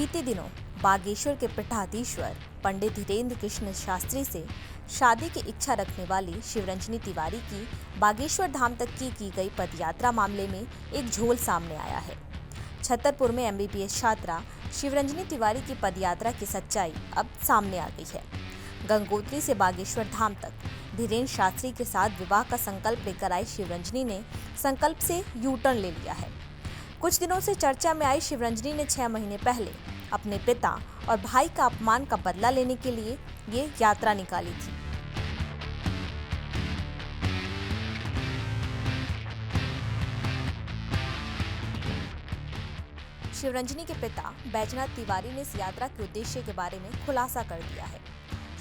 बीते दिनों बागेश्वर के पीठाधीश्वर पंडित धीरेन्द्र कृष्ण शास्त्री से शादी की इच्छा रखने वाली शिवरंजनी तिवारी की बागेश्वर धाम तक की गई पदयात्रा मामले में एक झोल सामने आया है। छतरपुर में एमबीबीएस छात्रा शिवरंजनी तिवारी की पदयात्रा की सच्चाई अब सामने आ गई है। गंगोत्री से बागेश्वर धाम तक धीरेन्द्र शास्त्री के साथ विवाह का संकल्प लेकर आई शिवरंजनी ने संकल्प से यू टर्न ले लिया है। कुछ दिनों से चर्चा में आई शिवरंजनी ने 6 महीने पहले अपने पिता और भाई का अपमान का बदला लेने के लिए ये यात्रा निकाली थी। शिवरंजनी के पिता बैजनाथ तिवारी ने इस यात्रा के उद्देश्य के बारे में खुलासा कर दिया है।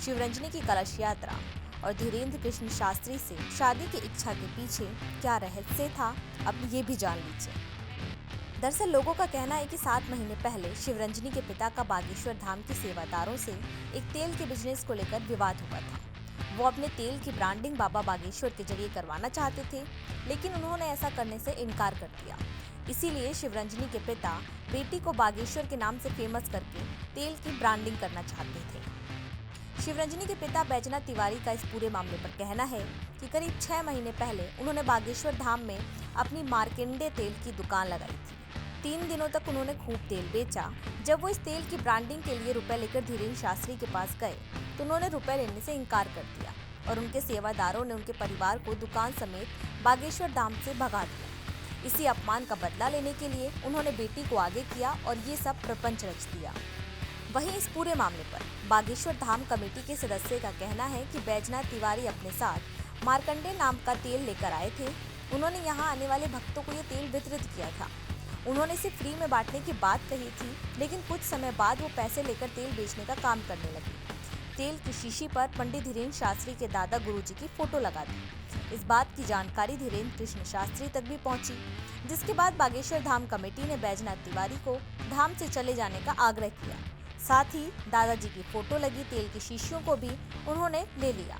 शिवरंजनी की कलश यात्रा और धीरेन्द्र कृष्ण शास्त्री से शादी की इच्छा के पीछे क्या रहस्य था, अब ये भी जान लीजिए। दरअसल लोगों का कहना है कि 7 महीने पहले शिवरंजनी के पिता का बागेश्वर धाम के सेवादारों से एक तेल के बिजनेस को लेकर विवाद हुआ था। वो अपने तेल की ब्रांडिंग बाबा बागेश्वर के जरिए करवाना चाहते थे, लेकिन उन्होंने ऐसा करने से इनकार कर दिया। इसीलिए शिवरंजनी के पिता बेटी को बागेश्वर के नाम से फेमस करके तेल की ब्रांडिंग करना चाहते थे। शिवरंजनी के पिता बैजनाथ तिवारी का इस पूरे मामले पर कहना है कि करीब 6 महीने पहले उन्होंने बागेश्वर धाम में अपनी मार्केंडे तेल की दुकान लगाई थी। 3 दिनों तक उन्होंने खूब तेल बेचा। जब वो इस तेल की ब्रांडिंग के लिए रुपए लेकर धीरेन्द्र शास्त्री के पास गए तो उन्होंने रुपए लेने से इनकार कर दिया और उनके सेवादारों ने उनके परिवार को दुकान समेत बागेश्वर धाम से भगा दिया। इसी अपमान का बदला लेने के लिए उन्होंने बेटी को आगे किया और ये सब प्रपंच रच दिया। वहीं इस पूरे मामले पर बागेश्वर धाम कमेटी के सदस्य का कहना है कि बैजनाथ तिवारी अपने साथ मार्कंडे नाम का तेल लेकर आए थे। उन्होंने यहाँ आने वाले भक्तों को ये तेल वितरित किया था। उन्होंने इसे फ्री में बांटने की बात कही थी, लेकिन कुछ समय बाद वो पैसे लेकर तेल बेचने का काम करने लगे। तेल की शीशी पर पंडित धीरेन्द्र शास्त्री के दादा गुरुजी की फोटो लगा दी। इस बात की जानकारी धीरेन्द्र कृष्ण शास्त्री तक भी पहुंची, जिसके बाद बागेश्वर धाम कमेटी ने बैजनाथ तिवारी को धाम से चले जाने का आग्रह किया। साथ ही दादाजी की फोटो लगी तेल की शीशियों को भी उन्होंने ले लिया।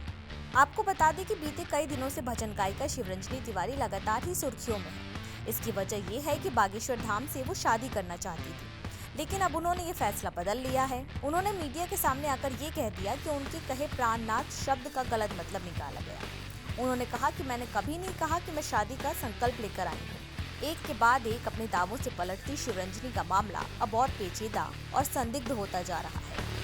आपको बता दें कि बीते कई दिनों से भजन गायिका शिवरंजनी तिवारी लगातार ही सुर्खियों में है। इसकी वजह ये है कि बागेश्वर धाम से वो शादी करना चाहती थी, लेकिन अब उन्होंने ये फैसला बदल लिया है। उन्होंने मीडिया के सामने आकर ये कह दिया कि उनके कहे प्राणनाथ शब्द का गलत मतलब निकाला गया। उन्होंने कहा कि मैंने कभी नहीं कहा कि मैं शादी का संकल्प लेकर आई हूँ। एक के बाद एक अपने दावों से पलटती शिवरंजनी का मामला अब और पेचीदा और संदिग्ध होता जा रहा है।